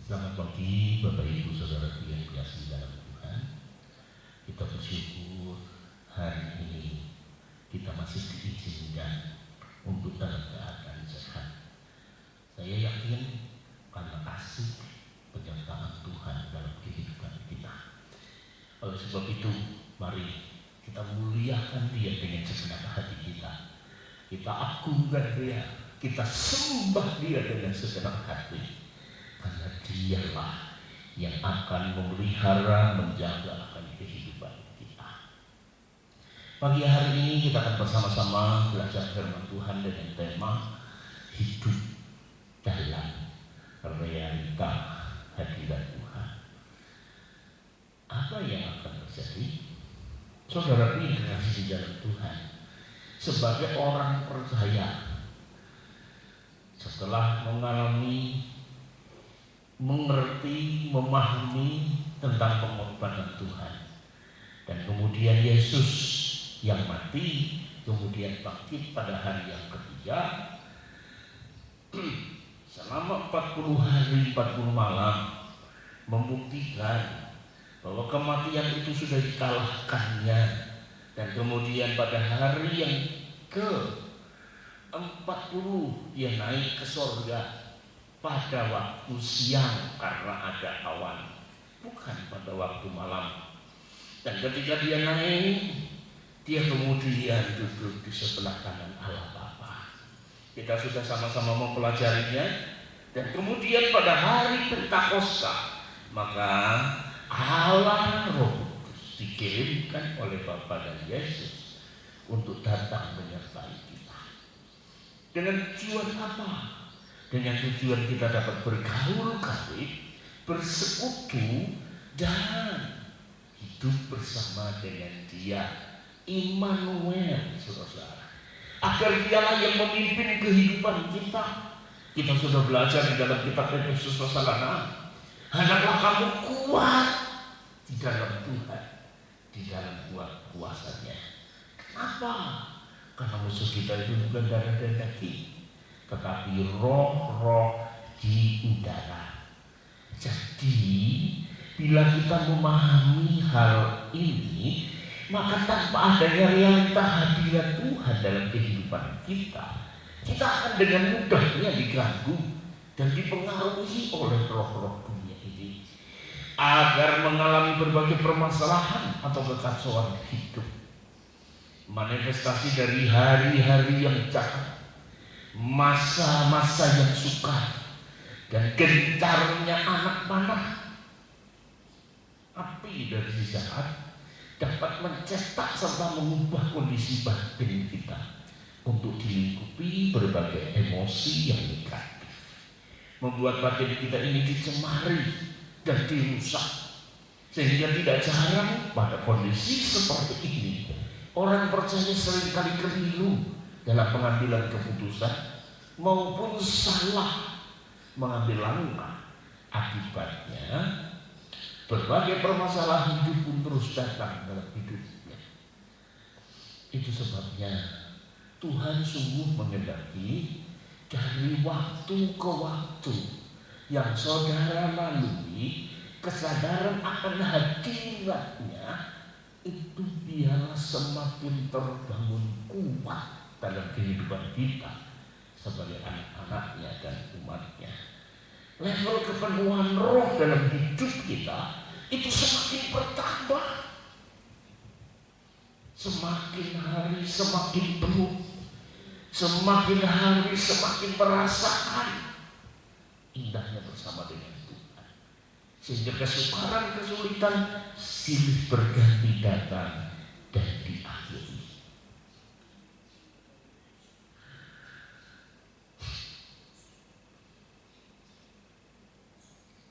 Selamat pagi Bapak Ibu Saudara yang dikasihi dalam Tuhan. Kita bersyukur hari ini kita masih diizinkan untuk dalam keadaan sehat. Saya yakin karena kasih penyertaan Tuhan dalam kehidupan kita. Oleh sebab itu, mari kita muliakan Dia dengan segenap hati kita. Kita agungkan Dia, kita sembah Dia dengan segenap hati. Karena Dialah yang akan memelihara, menjaga akan kehidupan kita. Pagi hari ini kita akan bersama-sama belajar firman Tuhan dengan tema hidup dalam realita hadirat Tuhan. Apa yang akan terjadi? Saudara yang dikasihi di dalam Tuhan, sebagai orang percaya, setelah mengerti, memahami tentang pengorbanan Tuhan, dan kemudian Yesus yang mati kemudian bangkit pada hari yang ketiga, selama 40 hari 40 malam membuktikan bahwa kematian itu sudah dikalahkannya, dan kemudian pada hari yang ke-40 dia naik ke sorga pada waktu siang karena ada awan, bukan pada waktu malam. Dan ketika dia naik, dia kemudian duduk di sebelah kanan Allah Bapa. Kita sudah sama-sama mempelajarinya. Dan kemudian pada hari Pentakosta, maka Allah Roh Kudus dikirimkan oleh Bapa dan Yesus untuk datang menyertai kita. Dengan tujuan apa? Dengan tujuan kita dapat bergaul karib, bersekutu, dan hidup bersama dengan Dia, Immanuel, saudara. Agar Dialah yang memimpin kehidupan kita. Kita sudah belajar di dalam kitab Efesus pasal 6. Hendaklah kamu kuat di dalam Tuhan, di dalam kuasa-Nya. Kenapa? Karena musuh kita itu bukan darah dan daging, tetapi roh-roh di udara. Jadi bila kita memahami hal ini, maka tanpa adanya realita hadirat Tuhan dalam kehidupan kita, kita akan dengan mudahnya diganggu dan dipengaruhi oleh roh-roh dunia ini, agar mengalami berbagai permasalahan atau kekacauan hidup. Manifestasi dari hari-hari yang jahat, masa-masa yang sukar, dan gencarnya anak panah. Api dari si jahat dapat mencetak serta mengubah kondisi batin kita untuk dilingkupi berbagai emosi yang negatif, membuat batin kita ini dicemari dan dirusak. Sehingga tidak jarang pada kondisi seperti ini, orang percaya seringkali keliru dalam pengambilan keputusan maupun salah mengambil langkah. Akibatnya berbagai permasalahan hidup pun terus datang dalam hidupnya. Itu sebabnya Tuhan sungguh menghendaki dari waktu ke waktu yang saudara lalui, kesadaran akan hadirat-Nya itu biarlah semakin terbangun kuat dalam kehidupan kita sebagai anak-anaknya dan umatnya. Level kepenuhan roh dalam hidup kita itu semakin bertambah, semakin hari semakin penuh, semakin hari semakin merasakan indahnya bersama dengan Tuhan, sehingga kesukaran, kesulitan silih berganti datang dan diakhiri.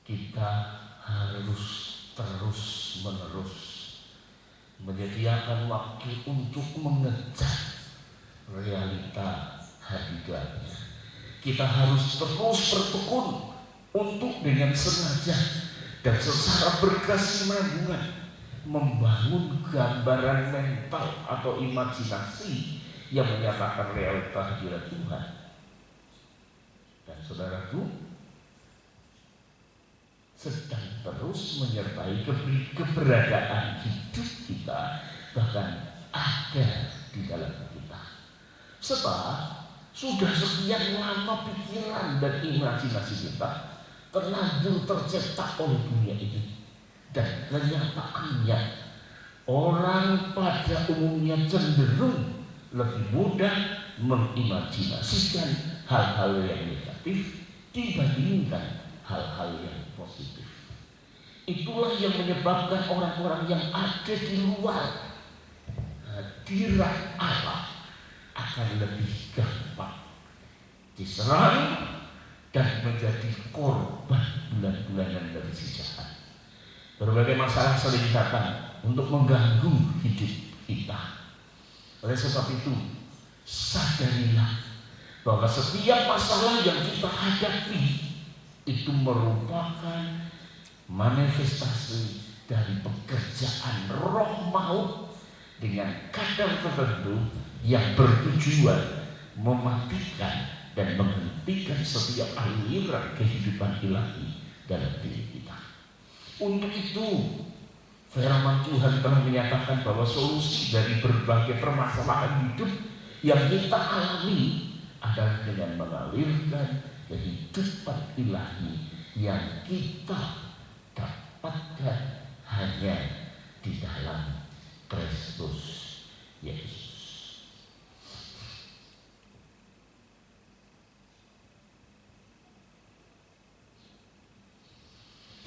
Kita harus terus-menerus menyediakan waktu untuk mengejar realita hadirat-Nya. Kita harus terus bertekun untuk dengan sengaja dan secara berkesinambungan membangun gambaran mental atau imajinasi yang menyatakan realita hadirat Tuhan. Dan saudaraku, sedang terus menyertai keberadaan hidup kita, bahkan ada di dalam kita. Sebab sudah sekian lama pikiran dan imajinasi kita terlanjur tercetak oleh dunia ini, dan kenyataannya orang pada umumnya cenderung lebih mudah mengimajinasikan hal-hal yang negatif dibandingkan hal-hal yang positif. Itulah yang menyebabkan orang-orang yang ada di luar hadirat Allah akan lebih gampang diserang dan menjadi korban bulan-bulanan dari si jahat. Berbagai masalah sering datang untuk mengganggu hidup kita. Oleh sebab itu, sadarilah bahwa setiap masalah yang kita hadapi itu merupakan manifestasi dari pekerjaan roh maut dengan kadar tertentu yang bertujuan mematikan dan menghentikan setiap aliran kehidupan ilahi dalam diri kita. Untuk itu, firman Tuhan telah menyatakan bahwa solusi dari berbagai permasalahan hidup yang kita alami adalah dengan mengalirkan kehidupan ilahi yang kita dapatkan hanya di dalam Kristus Yesus.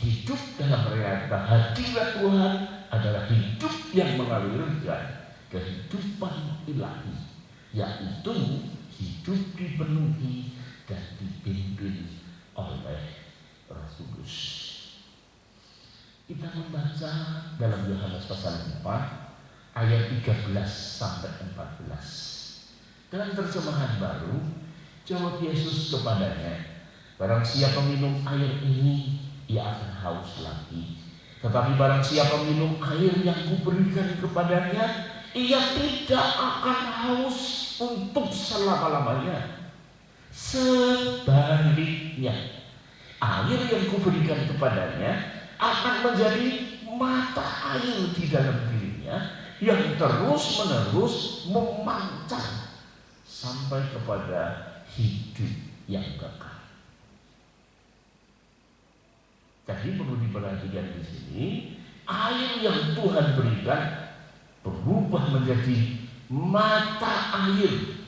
Hidup dalam realita hadirat Tuhan adalah hidup yang mengalirkan kehidupan ilahi, yaitu hidup dipenuhi dan dipimpin oleh Roh Kudus. Kita membaca dalam Yohanes pasal 4 ayat 13 sampai 14. Dalam terjemahan baru, jawab Yesus kepadanya, barang siapa minum air ini, ia akan haus lagi. Tetapi barang siapa minum air yang kuberikan kepadanya, ia tidak akan haus untuk selama-lamanya. Sebaliknya, air yang kuberikan kepadanya akan menjadi mata air di dalam dirinya yang terus-menerus memancar sampai kepada hidup yang kekal. Jadi perlu diperhatikan di sini, air yang Tuhan berikan berubah menjadi mata air.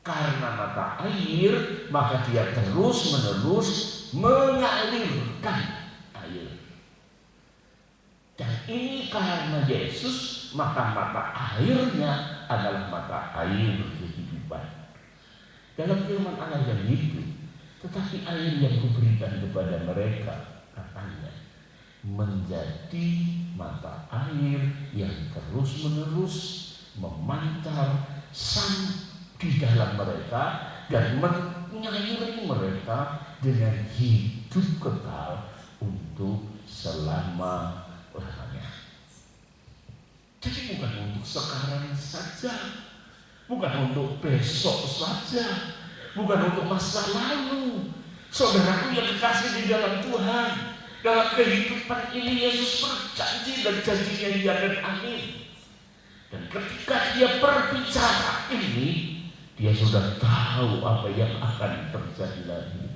Karena mata air, maka dia terus-menerus mengalirkan air. Dan ini karena Yesus, maka mata airnya adalah mata air kehidupan. Dalam firman Allah yang hidup, tetapi air yang kuberikan kepada mereka, katanya, menjadi mata air yang terus-menerus memancar di dalam mereka dan mengairi mereka dengan hidup kekal untuk selama-lamanya. Jadi bukan untuk sekarang saja, bukan untuk besok saja, bukan untuk masa lalu. Saudaraku yang dikasih di dalam Tuhan, dalam kehidupan ini Yesus berjanji dan janjinya ya dan amin. Dan ketika dia berbicara ini, dia sudah tahu apa yang akan terjadi lagi.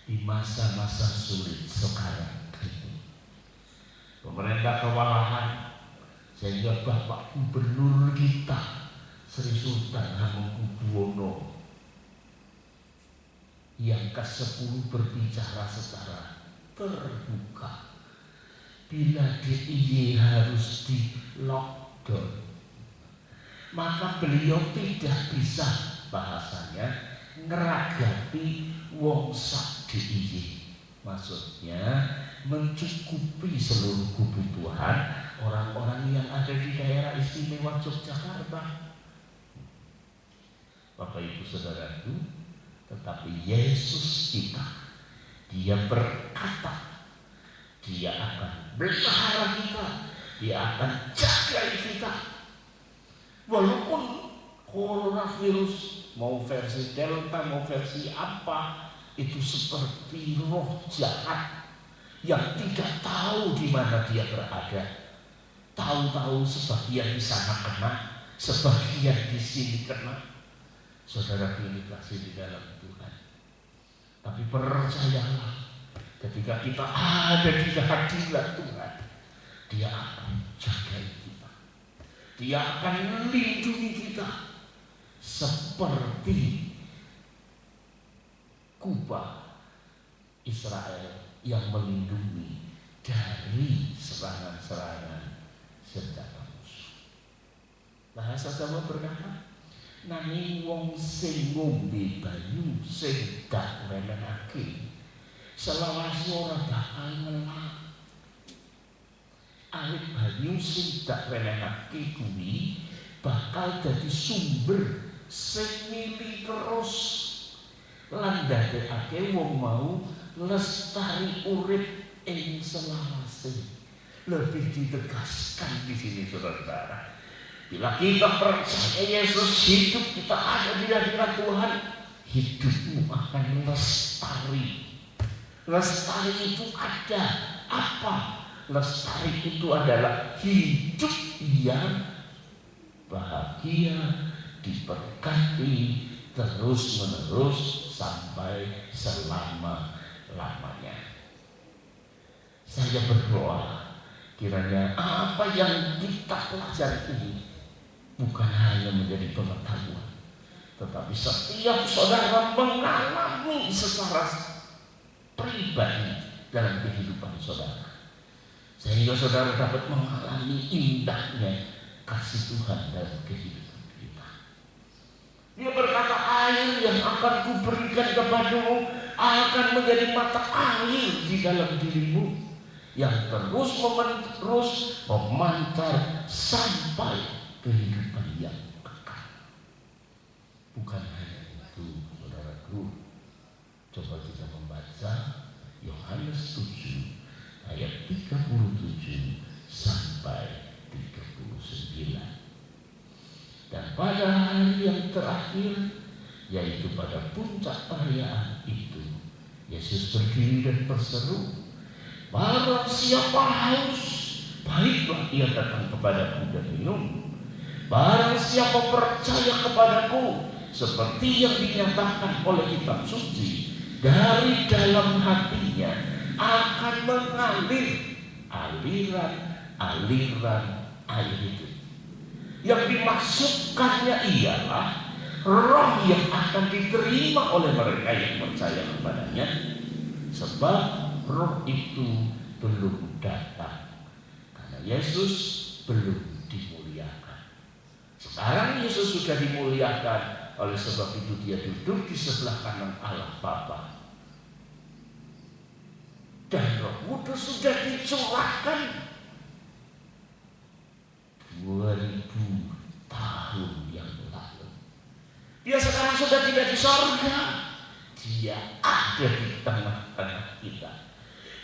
Di masa-masa sulit sekarang ini, pemerintah kewalahan, sehingga Bapak Gubernur kita Sri Sultan Hamengkubuwono yang ke-10 berbicara secara terbuka. Bila DIY harus di lockdown, maka beliau tidak bisa, bahasanya, ngeragapi wong sak DIY. Maksudnya mencukupi seluruh kebutuhan orang-orang yang ada di daerah istimewa Yogyakarta. Bapak Ibu Saudaraku, tetapi Yesus kita, dia berkata, dia akan pelihara kita, dia akan jaga kita. Walaupun coronavirus mau versi Delta, mau versi apa, itu seperti roh jahat yang tidak tahu di mana dia berada. Tahu-tahu sebagian di sana kena, sebagian di sini kena. Saudara pilih kasih di dalam Tuhan. Tapi percayalah, ketika kita ada di hadirat Tuhan, Dia akan jaga kita. Dia akan melindungi kita seperti kubah Israel yang melindungi dari serangan-serangan senjata musuh. Bahasa Jawa berkata, nanging wong sing ngombe banyu sing gak ngenenake selawase ora bakal ngelak. Awit banyu sing gak ngenenake kuwi bakal dadi sumber sing mili terus lan ndadekake wong mau lestari urip ing selawase. Lebih ditegaskan di sini saudara. Bila kita percaya Yesus hidup, kita ada di hadirat Tuhan, hidupmu akan lestari. Lestari itu ada apa? Lestari itu adalah hidup yang bahagia, diberkati terus menerus sampai selama-lamanya. Saya berdoa, kiranya apa yang kita pelajari ini bukan hanya menjadi pengetahuan, tetapi setiap saudara mengalami secara pribadi dalam kehidupan saudara, sehingga saudara dapat mengalami indahnya kasih Tuhan dalam kehidupan kita. Dia berkata, air yang akan kuberikan kepadamu akan menjadi mata air di dalam dirimu, yang terus memancar sampai kehidupan yang kekal. Bukan hanya itu, saudaraku. Coba kita membaca Yohanes 7 ayat 37 sampai 39. Dan pada hari yang terakhir, yaitu pada puncak perayaan itu, Yesus berdiri dan berseru, barang siapa haus, baiklah ia datang kepadaku dan minum. Barang siapa percaya kepadaku, seperti yang dinyatakan oleh kitab suci, dari dalam hatinya akan mengalir aliran air hidup. Yang dimaksudkannya ialah roh yang akan diterima oleh mereka yang percaya kepadanya, sebab roh itu belum datang karena Yesus belum dimuliakan. Sekarang Yesus sudah dimuliakan, oleh sebab itu dia duduk di sebelah kanan Allah Bapa. Dan Roh Kudus sudah dicurahkan 2000 tahun yang lalu. Dia sekarang sudah tidak di sorga, dia ada di tengah-tengah kita.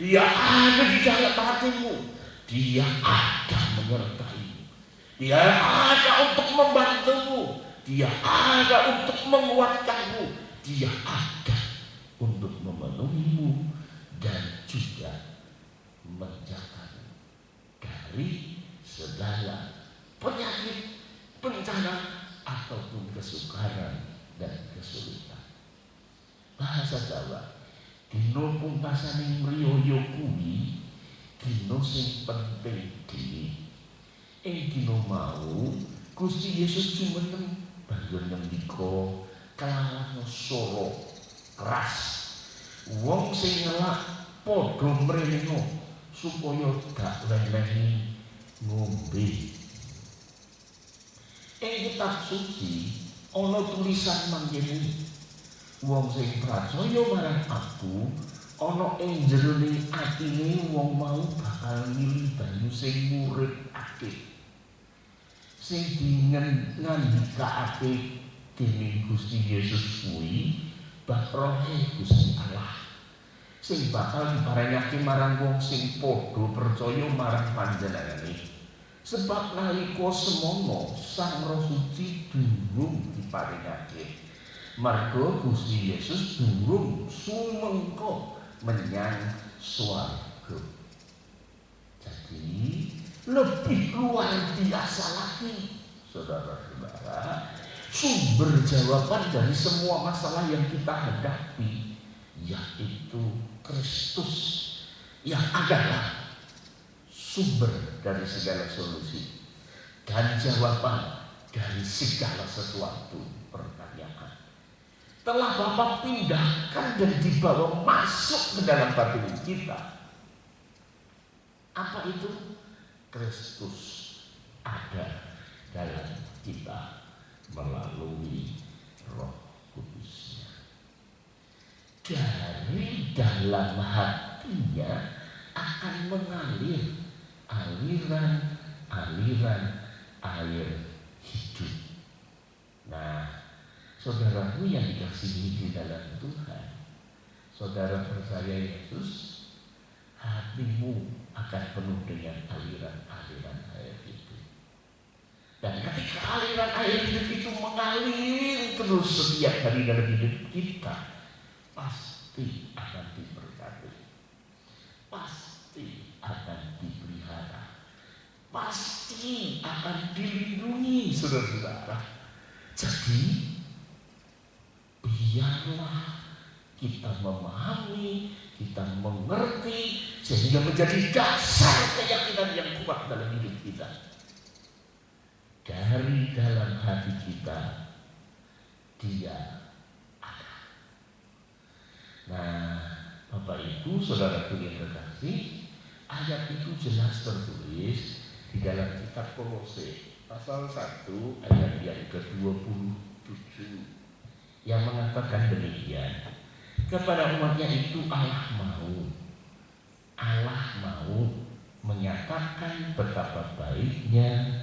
Dia ada di dalam hatimu. Dia ada menyertaimu. Dia ada untuk membantumu. Dia ada untuk menguatkanmu. Dia ada untuk memenuhimu dan juga menjagamu dari segala penyakit, bencana ataupun kesukaran dan kesulitan. Bahasa Jawa, dino pungkasaning riyo kuwi dino sing penting dhewe. Ing dino mau Gusti Yesus jumeneng banjur ngendika kelawan swara keras, wong sing ngelak padha mrene supaya gak lelehi ngombe. Ing kitab suci ana tulisan mangkene, wong sing percaya marang aku, ana ing jerone atine wong mau bakal milih banyu sing muripake, sing ngandikake dening Gusti Yesus kuwi bab rohe Gusti Allah, sing bakal diparengake marang wong sing padha percaya marang panjenengane. Sebab nalika semono Sang Roh Suci durung diparingake, Margo Gusti Yesus durung sumengko menyang swarga. Jadi lebih luar biasa lagi, saudara-saudara, sumber jawaban dari semua masalah yang kita hadapi yaitu Kristus yang adalah sumber dari segala solusi dan jawaban dari segala sesuatu pertanyaan. Telah Bapa pindahkan dan dibawa masuk ke dalam batin kita. Apa itu? Kristus ada dalam kita melalui Roh Kudusnya. Dari dalam hatinya akan mengalir aliran air hidup. Nah, saudaraku yang dikasihi di dalam Tuhan, saudara percaya Yesus, hatimu akan penuh dengan aliran air hidup. Dan ketika aliran air hidup itu mengalir terus setiap hari dalam hidup kita, pasti akan diberkati, pasti akan dipelihara, pasti akan dilindungi, saudara-saudara. Jadi biarlah kita memahami, kita mengerti, sehingga menjadi dasar keyakinan yang kuat dalam hidup kita. Dari dalam hati kita Dia ada. Nah, Bapak Ibu, saudara yang terkasih, ayat itu jelas tertulis di dalam kitab Kolose pasal 1 ayat yang ke-27 yang mengatakan demikian, kepada umatnya itu Allah mau menyatakan betapa baiknya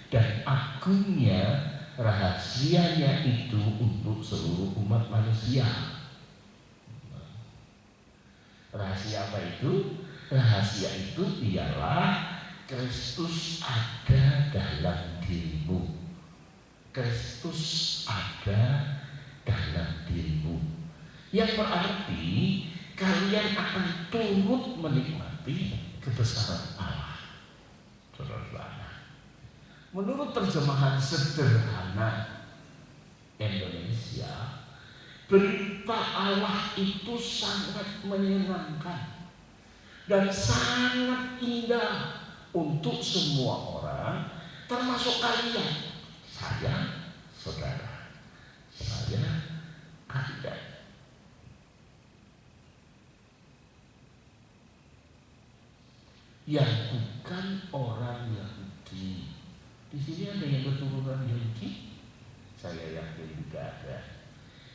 dan agungnya rahasianya itu untuk seluruh umat manusia. Rahasia apa itu? Rahasia itu ialah Kristus ada dalam dirimu. Kristus ada dalam dirimu. Yang berarti kalian akan turut menikmati kebesaran Allah. Saudara-saudara, menurut terjemahan sederhana Indonesia, berita Allah itu sangat menyenangkan dan sangat indah untuk semua orang, termasuk kalian, saya, saudara, saya, kalian. Yang bukan orang Yahudi. Di sini ada yang keturunan Yahudi? Saya yakin juga ada.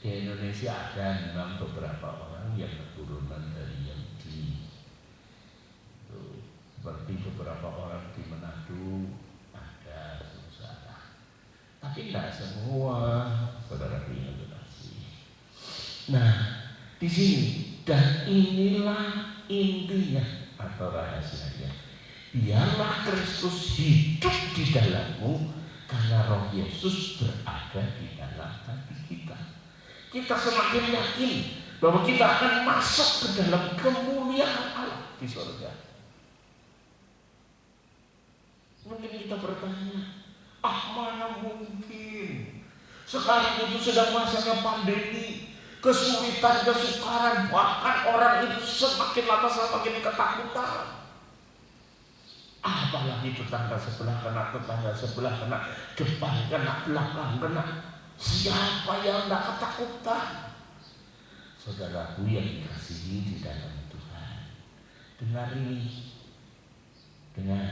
Di Indonesia ada memang beberapa orang yang keturunan dari Yahudi. Seperti beberapa orang di Manado ada, saudara. Tapi tidak semua, saudara yang kasih. Nah, di sini dan inilah intinya atau rahasianya. Biarlah Kristus hidup di dalammu karena Roh Yesus berada di dalam hati kita. Kita semakin yakin bahwa kita akan masuk ke dalam kemuliaan Allah di surga. Mungkin kita bertanya, mana mungkin? Sekarang itu sedang masanya pandemi, kesulitan, kesukaran, bahkan orang itu semakin lama semakin ketakutan. Apalagi tetangga sebelah kena, tetangga sebelah kena, depan kena, belakang kena. Siapa yang tidak ketakutan? Saudaraku yang dikasihi di dalam Tuhan, dengar ini, dengar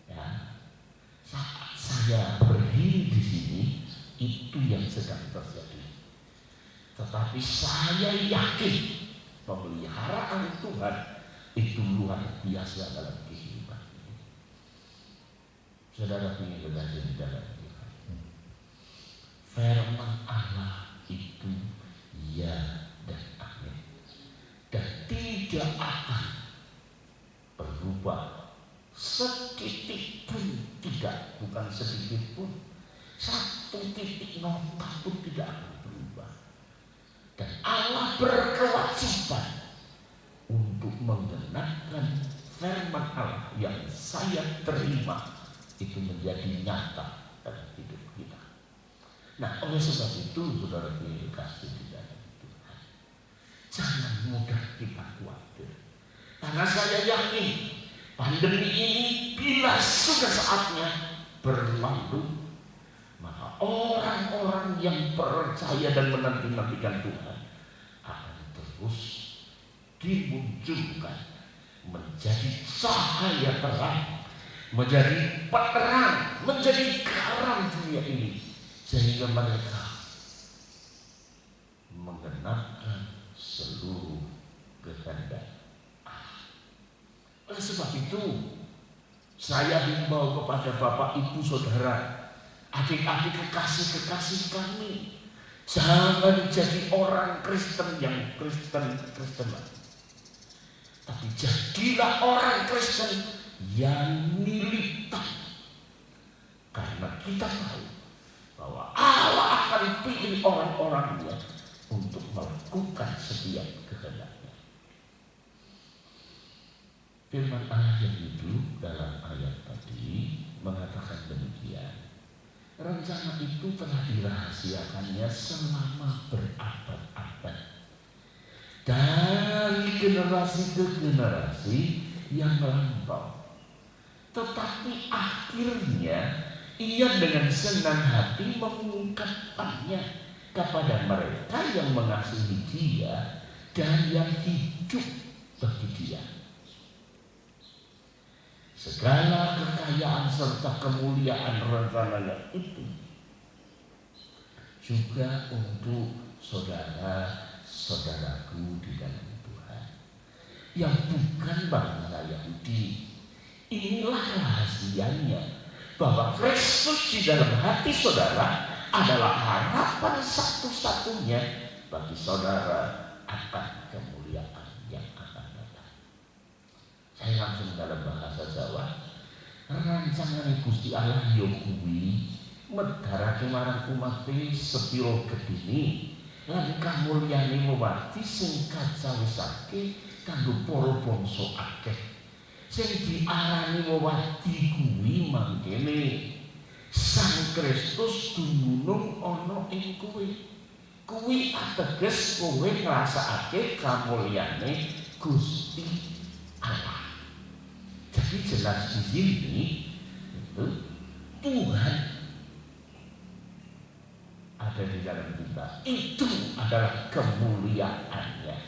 ya. Saat saya berdiri di sini, itu yang sedang terjadi. Tetapi saya yakin pemeliharaan Tuhan itu luar biasa dalam kehidupan ini. Saudara ingin belajar di dalam Tuhan. Firman Allah itu ya dan amin, dan tidak akan berubah setitik pun, tidak, bukan sedikit pun, satu titik nota pun tidak akan berubah. menggenapkan firman Allah yang saya terima itu menjadi nyata dalam hidup kita. Nah, oleh sebab itu, saudara dikasih di dalam Tuhan, jangan mudah kita khawatir, karena saya yakin pandemi ini bila sudah saatnya berlalu, maka orang-orang yang percaya dan menanti-nantikan Tuhan akan terus dimunculkan menjadi cahaya terang, menjadi penerang, menjadi garam dunia ini, sehingga mereka menggenapkan seluruh kehendak Allah. Oleh sebab itu, saya himbau kepada Bapak, Ibu, Saudara, adik-adik, kekasih-kekasih kami, jangan jadi orang Kristen yang Kristen lagi, tapi jadilah orang Kristen yang militan, karena kita tahu bahwa Allah akan pilih orang-orangnya untuk melakukan setiap kehendaknya. Firman Allah yang hidup dalam ayat tadi mengatakan demikian. Rencana itu telah dirahasiakannya selama berabad-abad, dari generasi ke generasi yang melampau. Tetapi akhirnya ia dengan senang hati mengungkapkannya kepada mereka yang mengasihi Dia dan yang hidup bagi Dia. Segala kekayaan serta kemuliaan rencananya itu juga untuk saudara-saudaraku di dalam Tuhan yang bukan bangsa Yahudi. Inilah rahasianya, bahwa Kristus di dalam hati saudara adalah harapan satu-satunya bagi saudara akan kemuliaan yang akan datang. Saya langsung dalam bahasa Jawa, rancangan Gusti Allah yo kuwi medharake marang umat sepiro gedine lan kamulyane mewati sing kacawisake kanggo para bangsa akeh. Sing diarani wewadi kuwi mangkene Sang Kristus dumunung ana ing kowe. Kuwi ateges kowe ngrasakake kamulyane Gusti Allah. Jadi jelas di sini itu Tuhan ada di dalam kita. Itu adalah kemuliaannya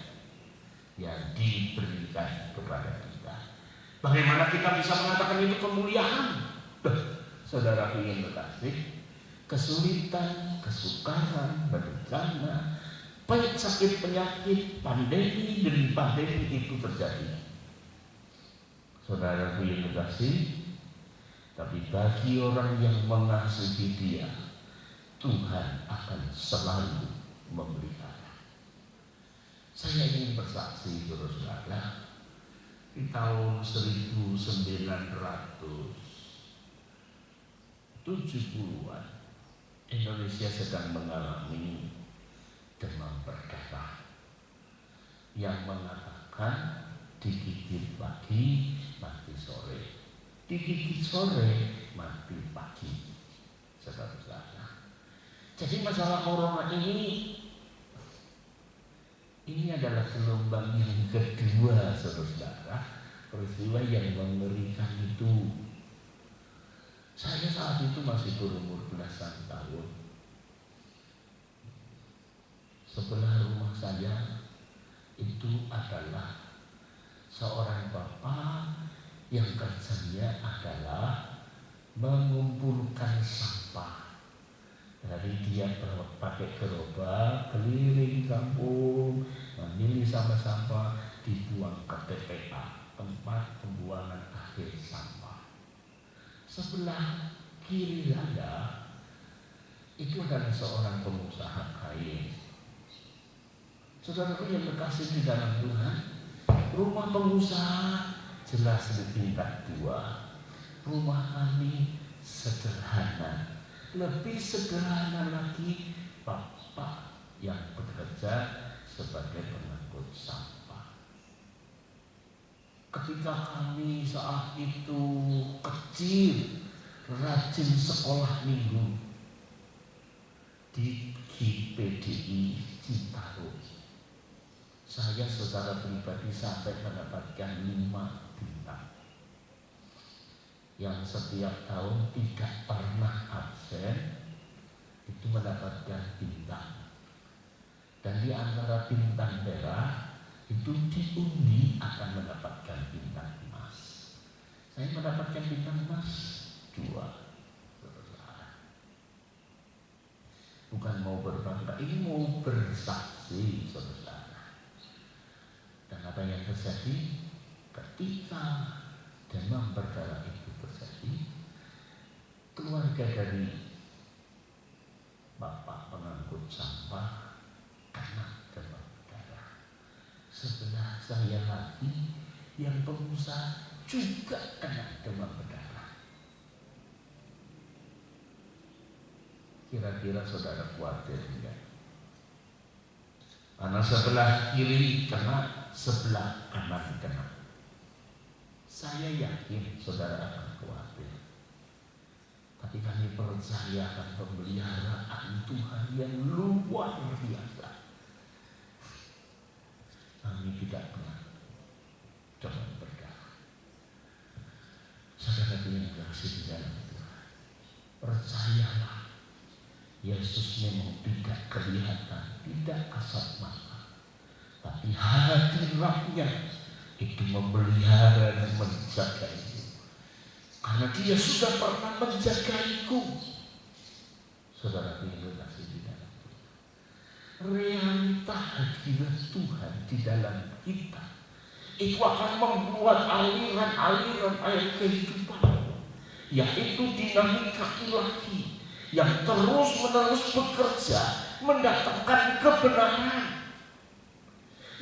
yang diberikan kepada kita. Bagaimana kita bisa mengatakan itu kemuliaan? Saudara ingin kekasih, kesulitan, kesukaran, bencana, sakit, penyakit, pandemi demi pandemi itu terjadi. Saudara ingin kekasih, tapi bagi orang yang mengasihi Dia, Tuhan akan selalu memelihara. Saya ingin bersaksi, saudara, di tahun 1970-an Indonesia sedang mengalami demam berdarah yang mengatakan digigit pagi mati sore, digigit sore mati pagi. Saudara-saudara, jadi masalah corona ini adalah gelombang yang kedua, saudara-saudara. Peristiwa yang mengerikan itu. Saya saat itu masih berumur belasan tahun. Sebelah rumah saya itu adalah seorang bapak yang kerjanya adalah mengumpulkan sampah. Dari dia pakai gerobak keliling kampung, memilih sampah-sampah, dibuang ke TPA, tempat pembuangan akhir sampah. Sebelah kiri saya itu adalah seorang pengusaha kain. Saudaraku yang terkasih di dalam Tuhan, rumah pengusaha jelas di tingkat 2. Rumah kami sederhana. Lebih sederhana lagi, bapak yang bekerja sebagai pengangkut sampah. ketika kami saat itu kecil, rajin sekolah minggu di GPDI Citarum, saya secara pribadi sampai mendapatkan 5 bintang, yang setiap tahun tidak pernah absen itu mendapatkan bintang. Dan di antara bintang merah itu diundi akan mendapatkan bintang emas. Saya mendapatkan bintang emas 2. Bukan mau berbangga, ini mau bersaksi, saudara. Dan apa yang terjadi ketika demam berdarah itu terjadi, keluarga dari bapak pengangkut sampah kena demam berdarah. Sebelah saya lagi yang pengusaha juga kena demam berdarah. Kira-kira saudara khawatir enggak? Karena sebelah kiri kena, sebelah kanan kena. Saya yakin saudara akan khawatir. Tapi kami percaya akan pemeliharaan Tuhan yang luar biasa. Kami tidak pernah demam berdarah. Saudara yang kasih di dalam Tuhan, percayalah, Yesus memang tidak kelihatan, tidak kasat mata, tapi hadiratnya itu memelihara dan menjaga itu. Karena Dia sudah pernah menjagaiku. Saudara yang kasih di dalam Tuhan, realita hadirat Tuhan di dalam kita itu akan membuat aliran-aliran air kehidupan, yaitu dinamika ilahi yang terus-menerus bekerja, mendatangkan kebenaran,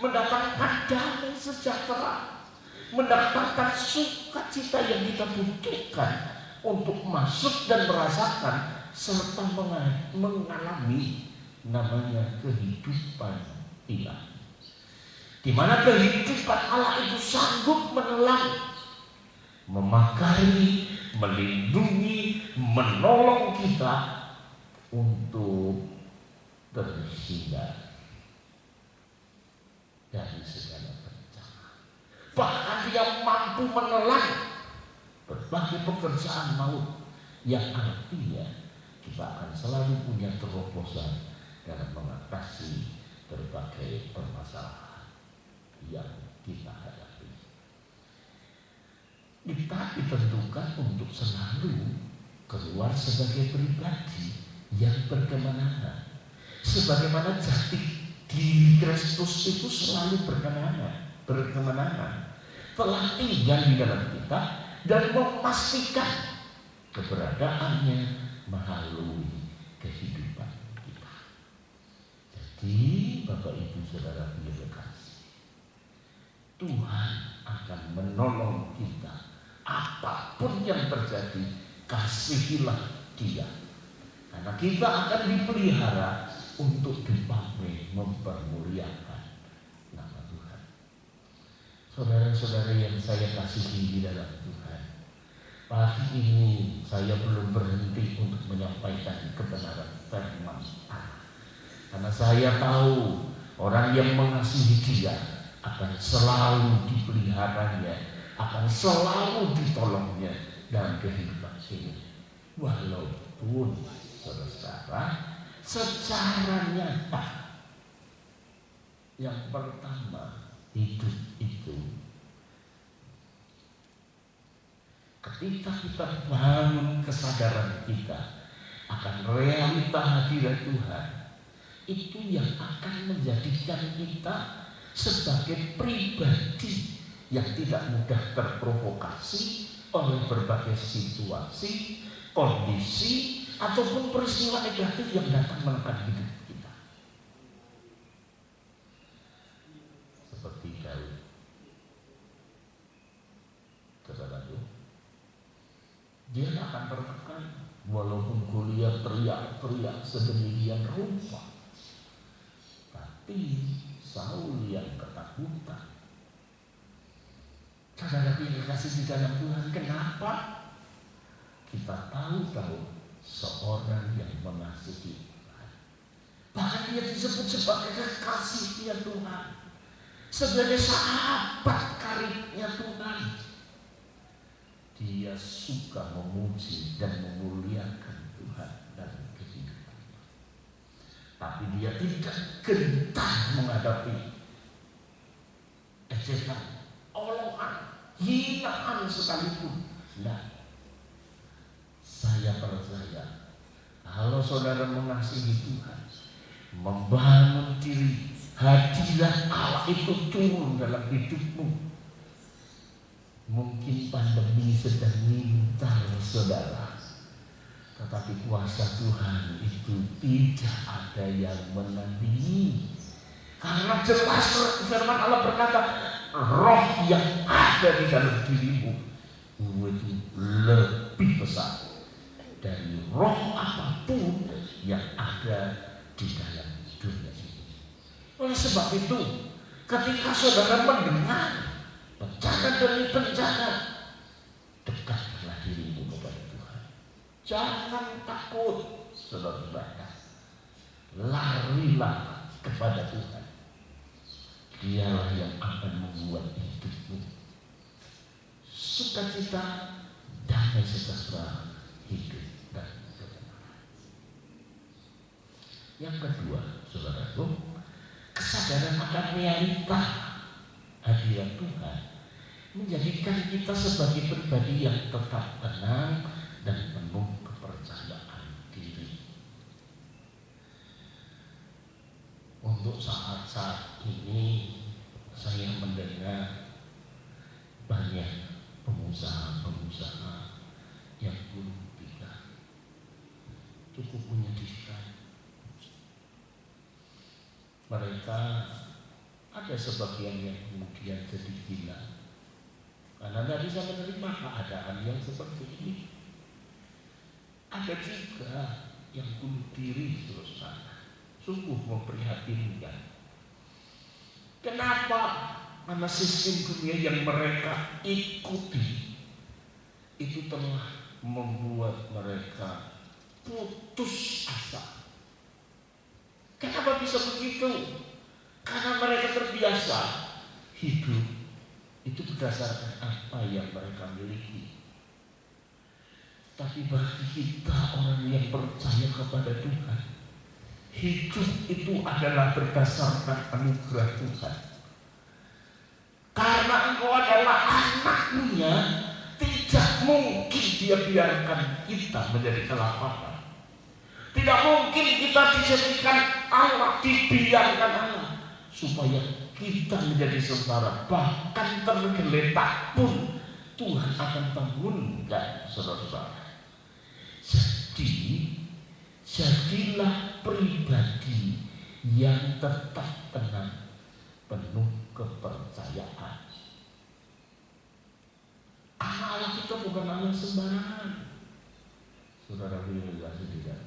mendatangkan damai sejahtera, mendatangkan sukacita yang kita butuhkan untuk masuk dan merasakan serta mengalami namanya kehidupan ilahi, di mana kehidupan Allah itu sanggup menelan, memakari, melindungi, menolong kita untuk terhindar dari segala bencana. Bahkan Dia mampu menelan berbagai pekerjaan maut, yang artinya kita akan selalu punya terobosan dalam mengatasi berbagai permasalahan yang kita hadapi. Kita ditentukan untuk selalu keluar sebagai pribadi yang berkemenangan, sebagaimana jati diri Kristus itu selalu berkemenangan, telah tinggal di dalam kita dan memastikan keberadaannya melalui kehidupan kita. Jadi Bapak Ibu Saudara yang terkasih, Tuhan akan menolong kita apapun yang terjadi. Kasihilah Dia, karena kita akan dipelihara untuk dipakai mempermuliakan nama Tuhan. Saudara-saudara yang saya kasihi di dalam Tuhan, pagi ini saya belum berhenti untuk menyampaikan kebenaran firman Allah, karena saya tahu orang yang mengasihi Dia akan selalu dipeliharanya, akan selalu ditolongnya dalam kehidupan ini. Walaupun saudara, secara nyata yang pertama, hidup itu ketika kita bangun kesadaran kita akan realita hadirat Tuhan, itu yang akan menjadikan kita sebagai pribadi yang tidak mudah terprovokasi oleh berbagai situasi, kondisi, ataupun peristiwa negatif yang datang menekan hidup kita. Seperti Daud, saudaraku, dia akan tertekan walaupun Goliat teriak-teriak sedemikian rupa, tapi Saul yang ketakutan. Saudara yang kasih di dalam Tuhan, kenapa kita tahu seorang yang mengasihi Tuhan, bahkan dia disebut sebagai kekasihnya Tuhan, sebagai sahabat karibnya Tuhan, dia suka memuji dan memuliakan Tuhan dalam kehidupannya. Tapi dia tidak gentar menghadapi ejekan, olokan, hinaan sekalipun. Nah, saya percaya kalau saudara mengasihi Tuhan, membangun diri, hadirat Allah itu turun dalam hidupmu. Mungkin pandemi sedang minta saudara, tetapi kuasa Tuhan itu tidak ada yang menandingi. Karena jelas firman Allah berkata, roh yang ada di dalam dirimu itu lebih besar dari roh apapun yang ada di dalam dunia ini. Oleh sebab itu, ketika saudara mendengar bencana demi bencana, dekatlah dirimu kepada Tuhan. Jangan takut, saudara-saudara. Larilah kepada Tuhan. Dialah yang akan membuat hidupmu sukacita, damai sejahtera, hidup dan kebenaran. Yang kedua, saudaraku, kesadaran akan realita hadirat Tuhan menjadikan kita sebagai pribadi yang tetap tenang dan penuh kepercayaan diri. Untuk saat-saat ini saya mendengar banyak pengusaha-pengusaha yang gulung tikar, cukup menyedihkan. Mereka ada sebagian yang kemudian jadi gila karena tidak bisa menerima keadaan yang seperti ini. Ada juga yang bunuh diri terus sana. Sungguh memprihatinkan. Kenapa? Karena sistem dunia yang mereka ikuti itu telah membuat mereka putus asa. Kenapa bisa begitu? Karena mereka terbiasa hidup itu berdasarkan apa yang mereka miliki. Tapi bagi kita orang yang percaya kepada Tuhan, hidup itu adalah berdasarkan anugerah Tuhan. Karena engkau adalah anaknya, tidak mungkin dia biarkan kita menjadi kelaparan. Tidak mungkin kita dijadikan Allah, dibiarkan Allah supaya kita menjadi sengsara. Bahkan tergeletak pun Tuhan akan bangunkan, saudara-saudara. Jadi jadilah pribadi yang tetap tenang, penuh kepercayaan. Allah kita bukan Allah sembarangan. Saudara yang tidak.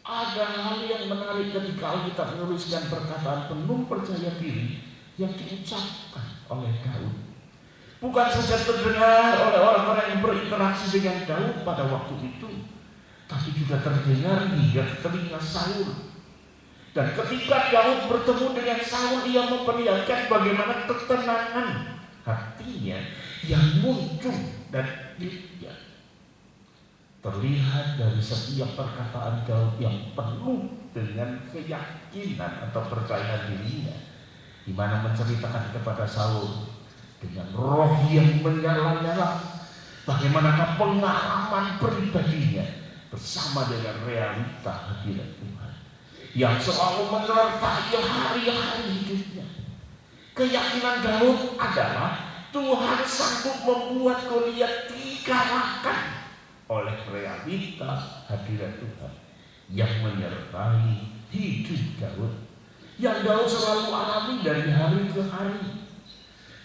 Ada hal yang menarik ketika kita menuliskan perkataan penuh percaya diri yang diucapkan oleh Daud. Bukan saja terdengar oleh orang-orang yang berinteraksi dengan Daud pada waktu itu, tapi juga terdengar hingga ke telinga Saul. Dan ketika Daud bertemu dengan Saul, ia memperlihatkan bagaimana ketenangan hatinya yang muncul dan dia terlihat dari setiap perkataan Daud yang penuh dengan keyakinan atau percaya dirinya, di mana menceritakan kepada Saul dengan roh yang menyala-nyala bagaimanakah pengalaman pribadinya bersama dengan realita hadirat Tuhan yang selalu menyertai hari-hari hidupnya. Keyakinan Daud adalah Tuhan sanggup membuat Goliat dikalahkan oleh realita hadirat Tuhan yang menyertai hidup Daud, yang Daud selalu alami dari hari ke hari.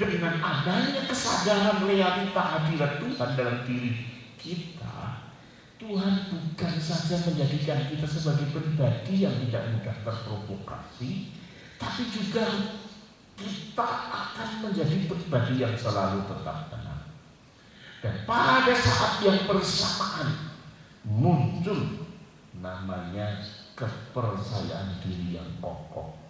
Dengan adanya kesadaran realita hadirat Tuhan dalam diri kita, Tuhan bukan saja menjadikan kita sebagai pribadi yang tidak mudah terprovokasi, tapi juga kita akan menjadi pribadi yang selalu tetap tenang. Dan pada saat yang bersamaan muncul namanya kepercayaan diri yang kokoh.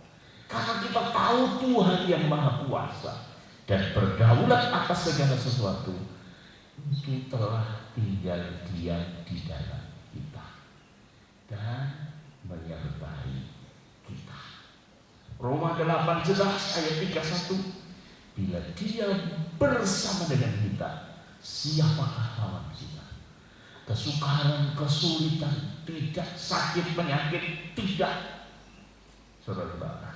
Karena kita tahu Tuhan yang Maha Kuasa dan berdaulat atas segala sesuatu itu telah tinggal diam di dalam kita dan menyertai kita. Roma 8 jelas ayat 31, bila Dia bersama dengan kita, siapakah lawan kita? Kesukaran, kesulitan, tidak, sakit, penyakit, tidak. Saudara-saudara,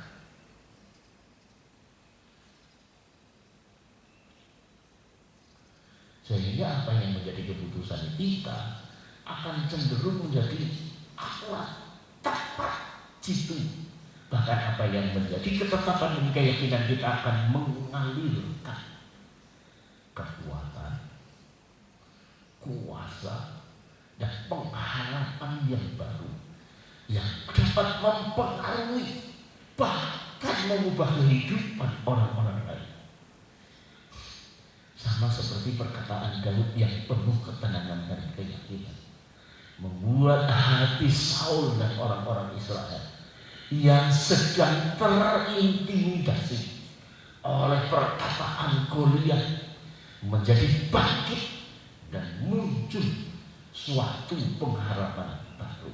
sehingga apa yang menjadi keputusan kita akan cenderung menjadi akurat, tepat, jitu. Bahkan apa yang menjadi ketetapan dan keyakinan kita akan mengalirkan kekuatan, kuasa, dan pengharapan yang baru yang dapat mempengaruhi bahkan mengubah kehidupan orang-orang lain. Sama seperti perkataan Daud yang penuh ketenangan dan keyakinan, membuat hati Saul dan orang-orang Israel yang sedang terintimidasi oleh perkataan Goliat menjadi bangkit dan muncul suatu pengharapan baru.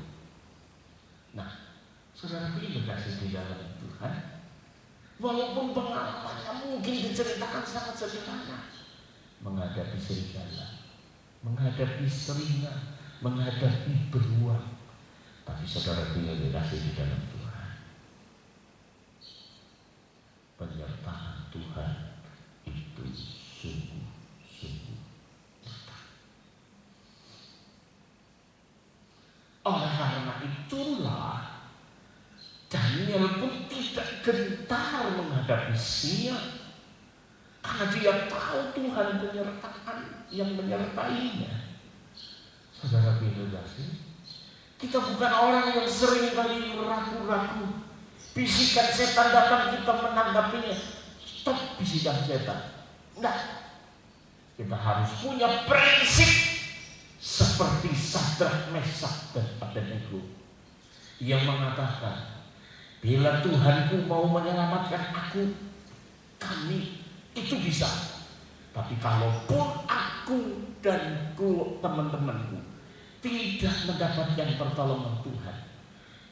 Nah, saudara ini berkasih di dalam Tuhan, walaupun pengalamannya mungkin diceritakan sangat sederhana, menghadapi serigala, menghadapi seringan, menghadapi beruang, tapi saudara punya dikasih di dalam Tuhan, penyertaan Tuhan itu sungguh-sungguh nyata. Oleh karena itulah Daniel pun tidak gentar menghadapi Siap, karena dia tahu Tuhan penyertaan yang menyertainya. Saudara kasih, kita bukan orang yang sering kali ragu-ragu. Bisikan setan datang kita menanggapinya, stop bisikan setan. Enggak, kita harus punya prinsip seperti Sadrak, Mesak, dan Abednego yang mengatakan, bila Tuhanku mau menyelamatkan kami itu bisa. Tapi kalaupun aku dan teman-temanku tidak mendapatkan pertolongan Tuhan,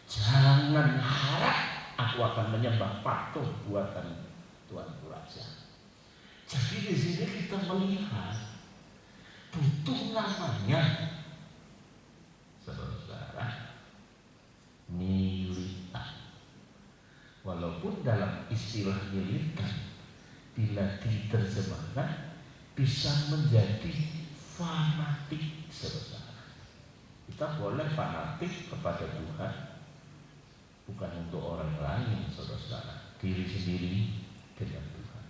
jangan harap aku akan menyembah patung buatan Tuanku Raja. Jadi di sini kita melihat butuh namanya, saudara, militan. Walaupun dalam istilah militan bila diterjemahkan bisa menjadi fanatik, saudara. Kita boleh fanatik kepada Tuhan, bukan untuk orang lain, saudara, diri sendiri dengan Tuhan.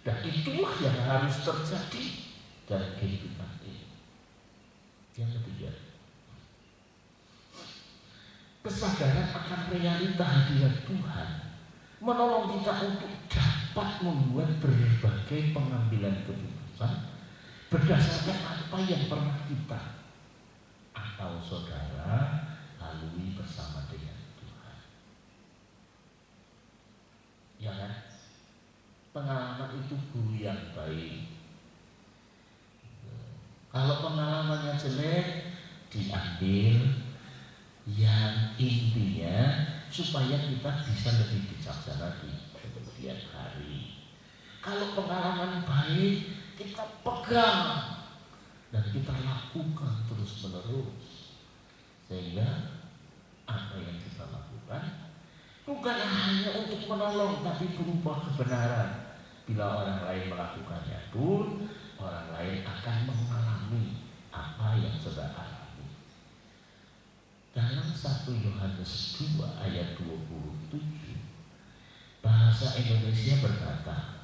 Dan itulah yang harus terjadi dalam kehidupan ini. Yang ketiga, kesadaran akan realita hadirat Tuhan menolong kita untuk dapat membuat berbagai pengambilan keputusan berdasarkan apa yang pernah kita atau saudara lalui bersama dengan Tuhan. Ya kan? Pengalaman itu guru yang baik. Kalau pengalamannya jelek, diambil yang intinya supaya kita bisa lebih bijaksana di kemudian hari. Kalau pengalaman baik, kita pegang dan kita lakukan terus menerus, sehingga apa yang kita lakukan bukan hanya untuk menolong, tapi berupa kebenaran. Bila orang lain melakukannya pun, orang lain akan mengalami apa yang sudah alami. Dalam 1 Yohanes 2 ayat 27, bahasa Indonesia berkata,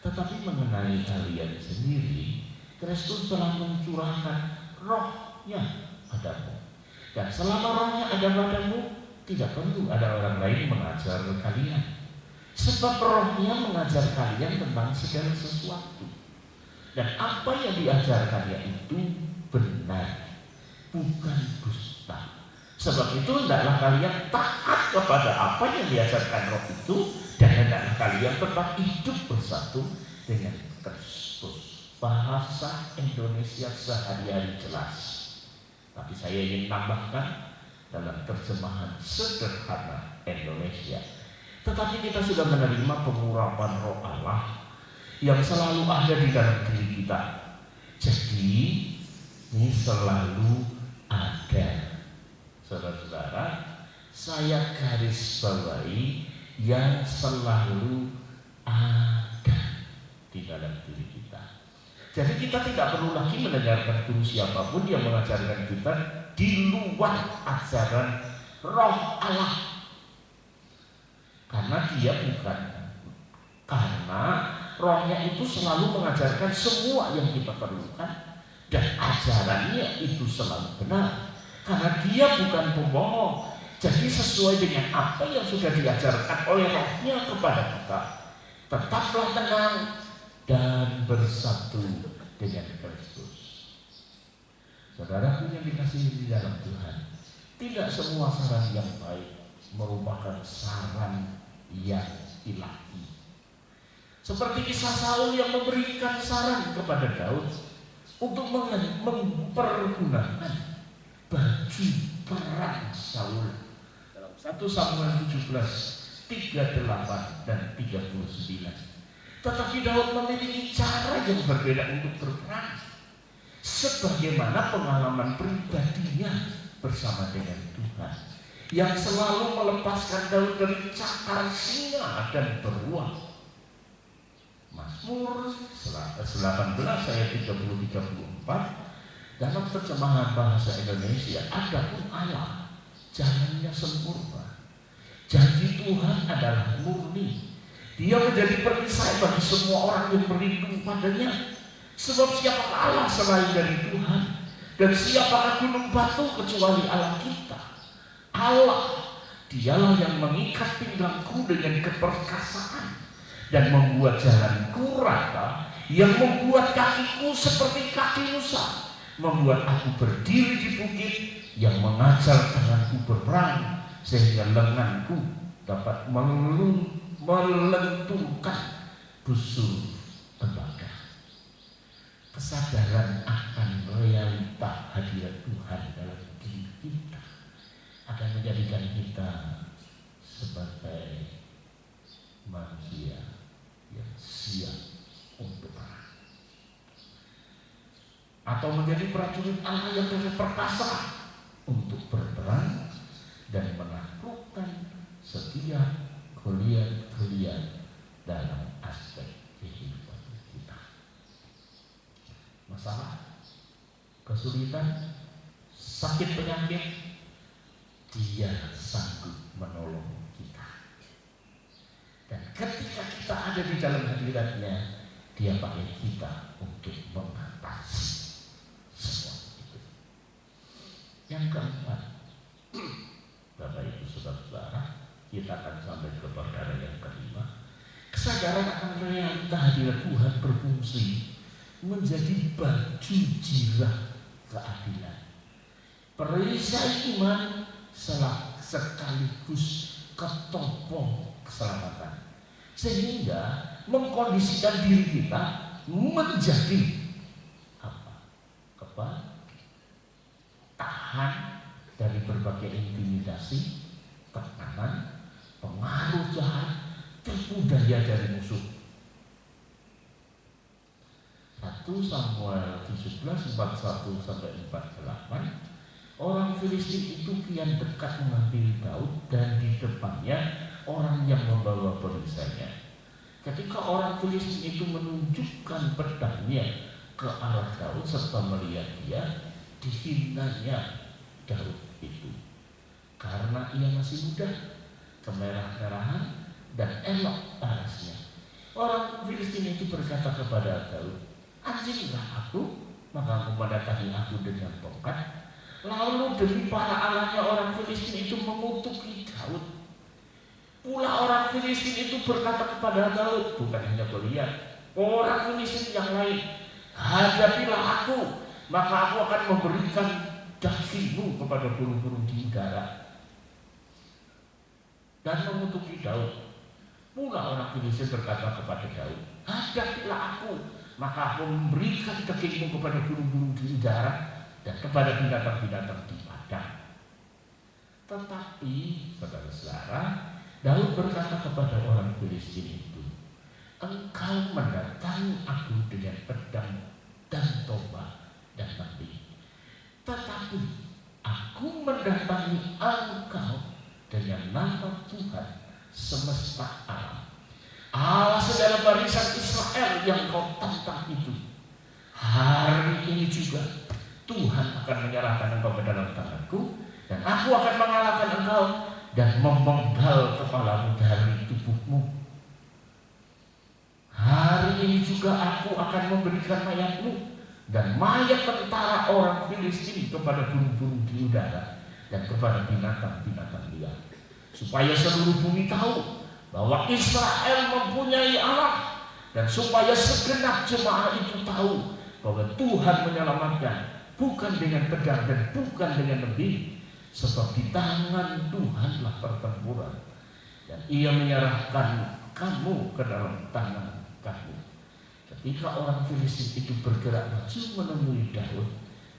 tetapi mengenai kalian sendiri, Kristus telah mencurahkan rohnya padamu. Dan selama rohnya ada padamu, tidak perlu ada orang lain mengajar kalian. Sebab rohnya mengajar kalian tentang segala sesuatu. Dan apa yang diajarkannya itu benar, bukan dusta. Sebab itu hendaklah kalian taat kepada apa yang diajarkan roh itu, dan hendaklah kalian tetap hidup bersatu dengan Kristus. Bahasa Indonesia sehari-hari jelas, tapi saya ingin tambahkan dalam terjemahan sederhana Indonesia. Tetapi kita sudah menerima pengurapan roh Allah yang selalu ada di dalam diri kita. Jadi ini selalu ada. Saudara-saudara, saya garis bawahi yang selalu ada di dalam diri kita. Jadi kita tidak perlu lagi mendengarkan guru siapapun yang mengajarkan kita di luar ajaran roh Allah. Karena dia bukan, karena rohnya itu selalu mengajarkan semua yang kita perlukan, dan ajarannya itu selalu benar. Karena dia bukan pembohong. Jadi sesuai dengan apa yang sudah diajarkan oleh rohnya kepada kita, tetaplah tenang dan bersatu dengan Kristus. Saudara yang dikasihi di dalam Tuhan, tidak semua saran yang baik merupakan saran yang ilahi. Seperti kisah Saul yang memberikan saran kepada Daud untuk mempergunakan baju perang Saul dalam 1 Samuel 17, 38 dan 39. Tetapi Daud memiliki cara yang berbeda untuk berperang, sebagaimana pengalaman pribadinya bersama dengan Tuhan yang selalu melepaskan Daud dari cakar singa dan beruang. Mazmur 18 ayat 30-34 dalam terjemahan bahasa Indonesia, adapun Allah jalannya sempurna, janji Tuhan adalah murni, dia menjadi perisai bagi semua orang yang berlindung padanya. Sebab siapakah Allah selain dari Tuhan, dan siapakah gunung batu kecuali Allah kita? Allah, dialah yang mengikat pinggangku dengan keperkasaan dan membuat jalanku rata, yang membuat kakiku seperti kaki Musa, membuat aku berdiri di bukit, yang mengajar tanganku berperang sehingga lenganku dapat melenturkan busur tembaga. Kesadaran akan realita hadirat Tuhan dalam diri kita akan menjadikan kita sebagai manusia yang siap untuk perang, atau menjadi prajurit Allah yang perkasa untuk berperang dan menaklukkan setiap goliat-goliat dalam aspek kehidupan kita. Masalah, kesulitan, sakit, penyakit, dia sanggup menolong kita. Dan ketika kita ada di dalam hadiratnya, dia pakai kita untuk mengatasi semua itu. Yang keempat, Bapak Ibu Saudara, kita akan sampai ke perkara yang kelima. Kesadaran akan realita hadirat Tuhan berfungsi menjadi baju jirah keadilan, perisai iman sekaligus ketopong keselamatan, sehingga mengkondisikan diri kita menjadi tahan dari berbagai intimidasi, tekanan, pengaruh jahat, tipu daya dari musuh. 1 Samuel 17 41-48, orang Filistin itu kian dekat menghampiri Daud, dan di depannya orang yang membawa perisainya. Ketika orang Filistin itu menunjukkan pedangnya ke arah Daud serta melihat dia, dihinanya Daud itu karena ia masih muda, kemerah-merahan dan elok parasnya. Orang Filistin itu berkata kepada Daud, anjinglah aku, maka engkau mendatangi aku dengan tongkat. Lalu demi para allahnya orang Filistin itu mengutuki Daud. Pula orang Filistin itu berkata kepada Daud, bukan hanya Goliat, orang Filistin yang lain, hadapilah aku, maka aku akan memberikan dagingmu kepada burung-burung di udara. Dan mengutuki Daud. Pula orang Filistin berkata kepada Daud, hadapilah aku, maka aku memberikan dagingmu kepada burung-burung di udara dan kepada binatang-binatang di padang. Tetapi, saudara-saudara, Daud berkata kepada orang Filistin itu, engkau mendatangi aku dengan pedang dan tombak dan mati. Tetapi aku mendatangi engkau dengan nama Tuhan semesta alam, Allah segala barisan Israel yang kau tantang itu. Hari ini juga Tuhan akan menyerahkan engkau ke dalam tanganku, dan aku akan mengalahkan engkau dan memenggal kepalamu dari tubuhmu. Hari ini juga aku akan memberikan mayatmu dan mayat tentara orang Filistin kepada burung-burung di udara dan kepada binatang-binatang liar, supaya seluruh bumi tahu bahwa Israel mempunyai Allah, dan supaya segenap jemaah itu tahu bahwa Tuhan menyelamatkan bukan dengan pedang dan bukan dengan lebih, sebab di tangan Tuhanlah pertempuran, dan Ia menyerahkan kamu ke dalam tangan kami. Ketika orang Filistin itu bergerak maju menemui Daud,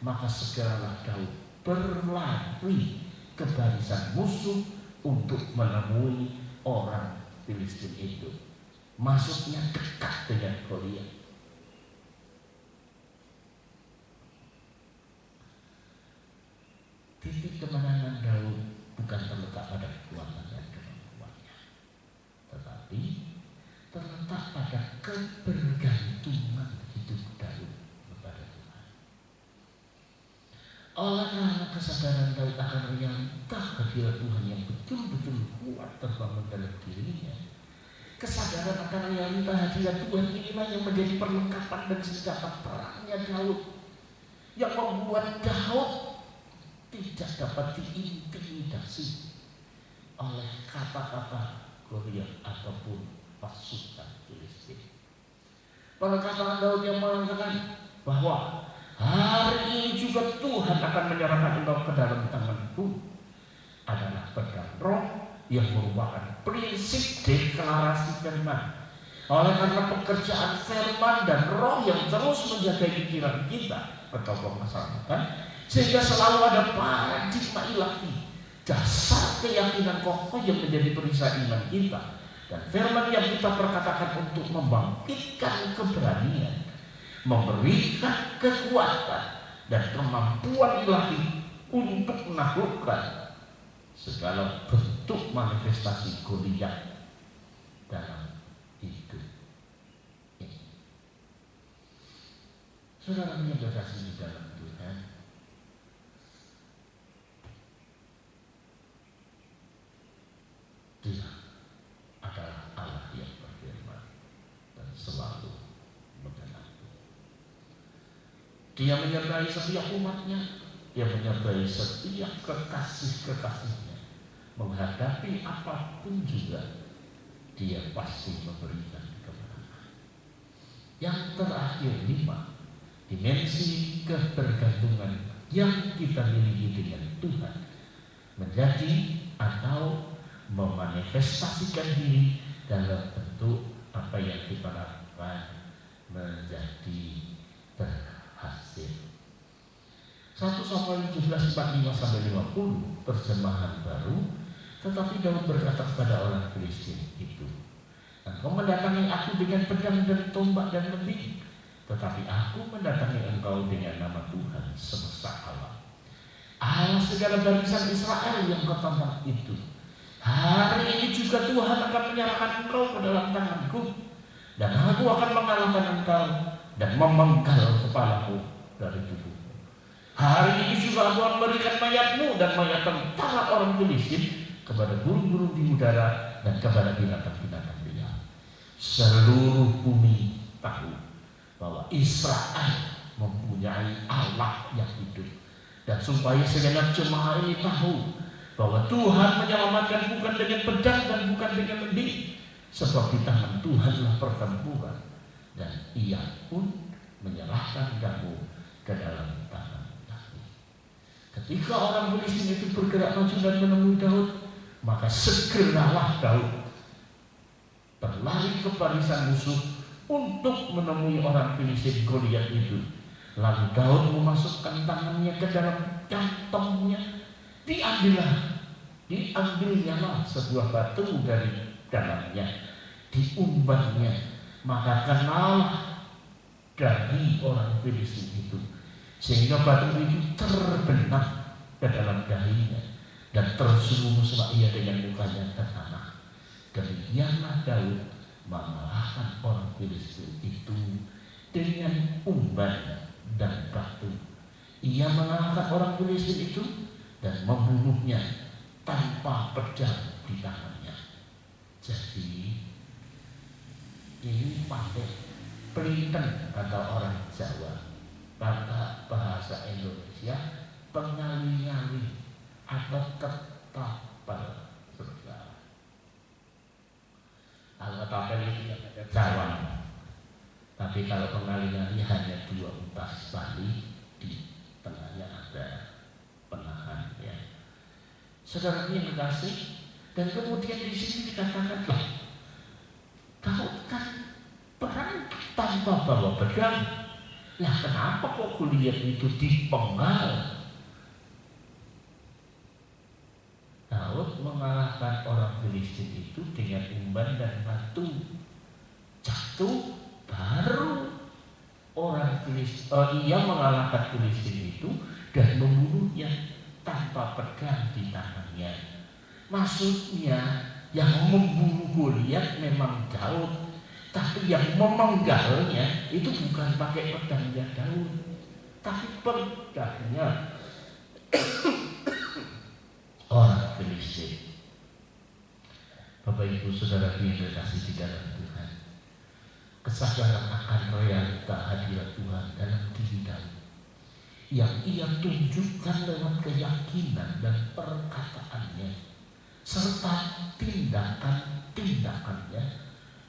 maka segeralah Daud berlari ke barisan musuh untuk menemui orang Filistin itu. Maksudnya dekat dengan Goliat. Titik kemenangan Daud bukan terletak pada kekuatan dan kemampuannya, tetapi terletak pada kebergantungan hidup Daud kepada Tuhan. Oleh karena kesadaran Daud akan realita hadirat Tuhan yang betul-betul kuat terbangun dalam dirinya, kesadaran akan realita hadirat Tuhan inilah yang menjadi perlengkapan dan senjata perangnya Daud, yang membuat Daud tidak dapat diintimidasi oleh kata-kata Goliat ataupun pasukan Filistin. Perkataan Daud yang mengatakan bahwa hari ini juga Tuhan akan menyerahkan engkau ke dalam tanganku adalah pedang roh yang merupakan prinsip deklarasi firman. Oleh karena pekerjaan firman dan roh yang terus menjaga pikiran kita atau pemasaran, sehingga selalu ada paradigma ilahi, dasar keyakinan kokoh yang menjadi perisai iman kita, dan firman yang kita perkatakan untuk membangkitkan keberanian, memberikan kekuatan dan kemampuan ilahi untuk menaklukkan segala bentuk manifestasi Goliat dalam hidup ini. Saudara yang berkasih di dalam Tuhan, Dia adalah Allah yang berfirman dan selalu menggenapi. Dia menyertai setiap umatnya, Dia menyertai setiap kekasih-kekasihnya. Menghadapi apapun juga, Dia pasti memberikan kemenangan. Yang terakhir 5, dimensi kebergantungan yang kita miliki dengan Tuhan menjadi atau memanifestasikan diri dalam bentuk apa yang kita lakukan menjadi berhasil. 1 Samuel 17:45-50 terjemahan baru. Tetapi Daud berkata kepada orang Filistin itu, engkau mendatangi aku dengan pedang dan tombak dan lembing, tetapi aku mendatangi engkau dengan nama Tuhan semesta alam, Allah segala barisan Israel yang kau tantang itu. Hari ini juga Tuhan akan menyerahkan engkau ke dalam tanganku, dan aku akan mengalahkan engkau dan memenggal kepalamu dari tubuhmu. Hari ini juga aku akan memberikan mayatmu dan mayat tentara orang Filistin kepada burung-burung di udara dan kepada binatang-binatang liar. Seluruh bumi tahu bahwa Israel mempunyai Allah yang hidup, dan supaya segenap jemaah ini tahu bahwa Tuhan menyelamatkan bukan dengan pedang dan bukan dengan lendir, sebab di tangan Tuhanlah pertempuran, dan Ia pun menyerahkan kamu ke dalam tangan Daud. Ketika orang Filistin itu bergerak maju dan menemui Daud, maka segeralah Daud berlari ke barisan musuh untuk menemui orang Filistin Goliat itu. Lalu Daud memasukkan tangannya ke dalam kantongnya, diambilnya sebuah batu dari dalamnya, diumbarnya, maka kenalah dari orang Filistin itu, sehingga batu itu terbenam ke dalam dahinya dan terjerumuslah ia dengan mukanya ke tanah. Demikianlah Daud mengalahkan orang Filistin itu dengan umban dan batu. Ia mengalahkan orang Filistin itu dan membunuhnya tanpa pedang di tangannya. Jadi ini pakai pelinten kata orang Jawa, kata bahasa Indonesia pengali-ngali atau ketapel. Kalau ketapel itu yang ada cawan, tapi kalau pengali-ngali hanya 2 utas tali, di tengahnya ada penahan, ya. Saudara yang kasih, dan kemudian di sini dikatakan, Daud kan perang tanpa bawa pedang. Lah kenapa kok Goliat itu dipenggal? Daud mengalahkan orang Filistin itu dengan umban dan batu. Jatuh baru orang Filistin, ia mengalahkan Filistin itu dan membunuhnya tanpa pedang di tangannya. Maksudnya yang membunuh Goliat memang Daud, tapi yang memenggalnya itu bukan pakai pedangnya Daud, tapi pedangnya orang Filistin. Bapak Ibu Saudara yang dikasihi di dalam Tuhan, kesadaran akan realita hadirat Tuhan dalam diri Daud yang ia tunjukkan lewat keyakinan dan perkataannya serta tindakannya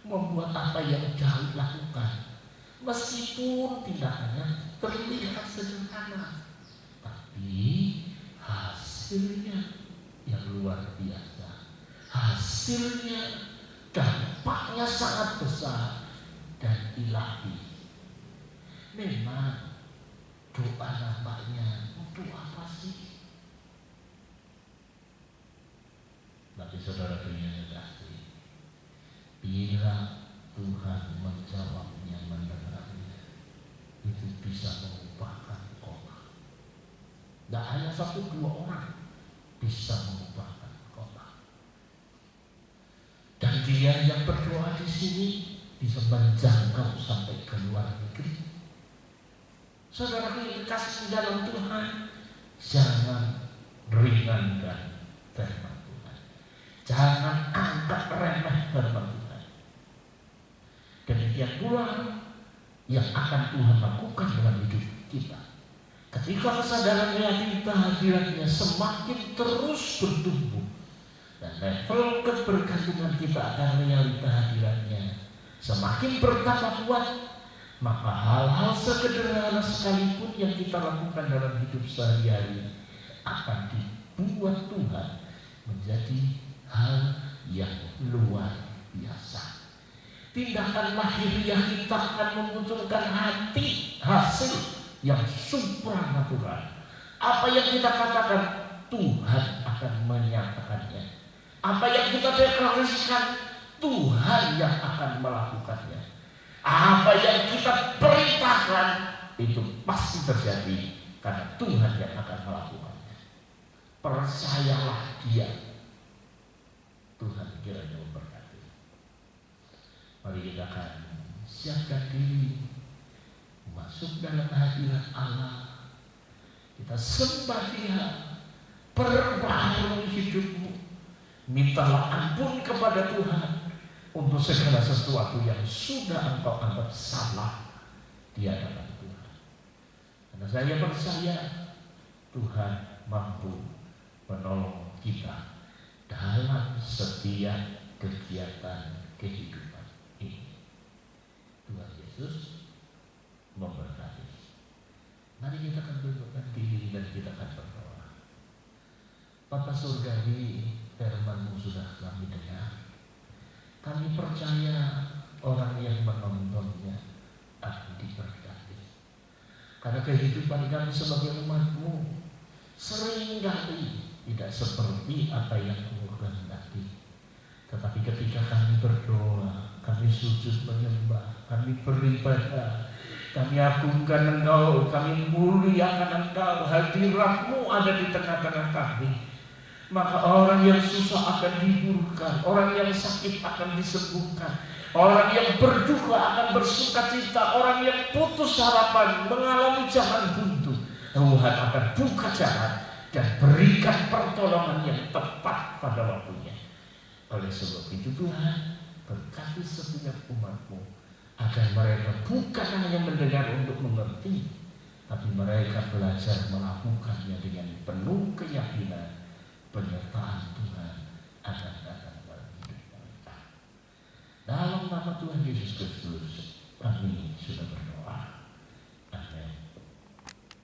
membuat apa yang Daud lakukan, meskipun tindakannya terlihat sederhana, tapi hasilnya yang luar biasa. Hasilnya, dampaknya sangat besar dan ilahi. Memang doa nampaknya untuk apa sih? Bagi saudara yang kasih, bila Tuhan menjawabnya, mendengarnya, itu bisa mengubahkan kota. Tidak hanya 1-2 orang bisa mengubahkan kota. Dan dia yang berdoa di sini bisa menjangkau sampai ke luar negeri. Saudara yang dikasih dalam Tuhan, jangan ringankan firman Tuhan. Jangan anggap remeh firman Tuhan. Demikian pula yang akan Tuhan lakukan dalam hidup kita. Ketika kesadaran realita hadiratnya semakin terus bertumbuh dan level kebergantungan kita akan realita hadiratnya semakin bertambah kuat, maka hal-hal sederhana sekalipun yang kita lakukan dalam hidup sehari-hari akan dibuat Tuhan menjadi hal yang luar biasa. Tindakan lahiriah kita akan memunculkan hasil yang supranatural. Apa yang kita katakan, Tuhan akan menyatakannya. Apa yang kita deklarasikan, Tuhan yang akan melakukannya. Apa yang kita perintahkan, itu pasti terjadi karena Tuhan yang akan melakukannya. Percayalah Dia. Tuhan kiranya memberkati. Mari kita akan siapkan diri masuk dalam hadirat Allah. Kita sembah Dia, perbaharui hidupmu, mintalah ampun kepada Tuhan untuk segala sesuatu yang sudah engkau anggap salah di hadapan Tuhan. Karena saya percaya Tuhan mampu menolong kita dalam setiap kegiatan kehidupan ini. Tuhan Yesus memberkati. Mari kita akan berdiri diri dan kita akan berdoa. Bapa Surgawi, firman-Mu sudah kami dengar. Kami percaya orang yang menontonnya akan diberkati. Karena kehidupan kami sebagai umat-Mu seringkali tidak seperti apa yang Mu kehendaki. Tetapi ketika kami berdoa, kami sujud menyembah, kami beribadah, kami agungkan Engkau, kami muliakan Engkau, hadirat-Mu ada di tengah-tengah kami, maka orang yang susah akan dihiburkan, orang yang sakit akan disembuhkan, orang yang berduka akan bersukacita, orang yang putus harapan mengalami jalan buntu, Tuhan akan buka jalan dan berikan pertolongan yang tepat pada waktunya. Oleh sebab itu Tuhan, berkati setiap umat-Mu agar mereka bukan hanya mendengar untuk mengerti, tapi mereka belajar melakukannya dengan penuh keyakinan. Penyertaan Tuhan akan datang dalam hidup mereka. Dalam nama Tuhan Yesus Kristus, kami sudah berdoa.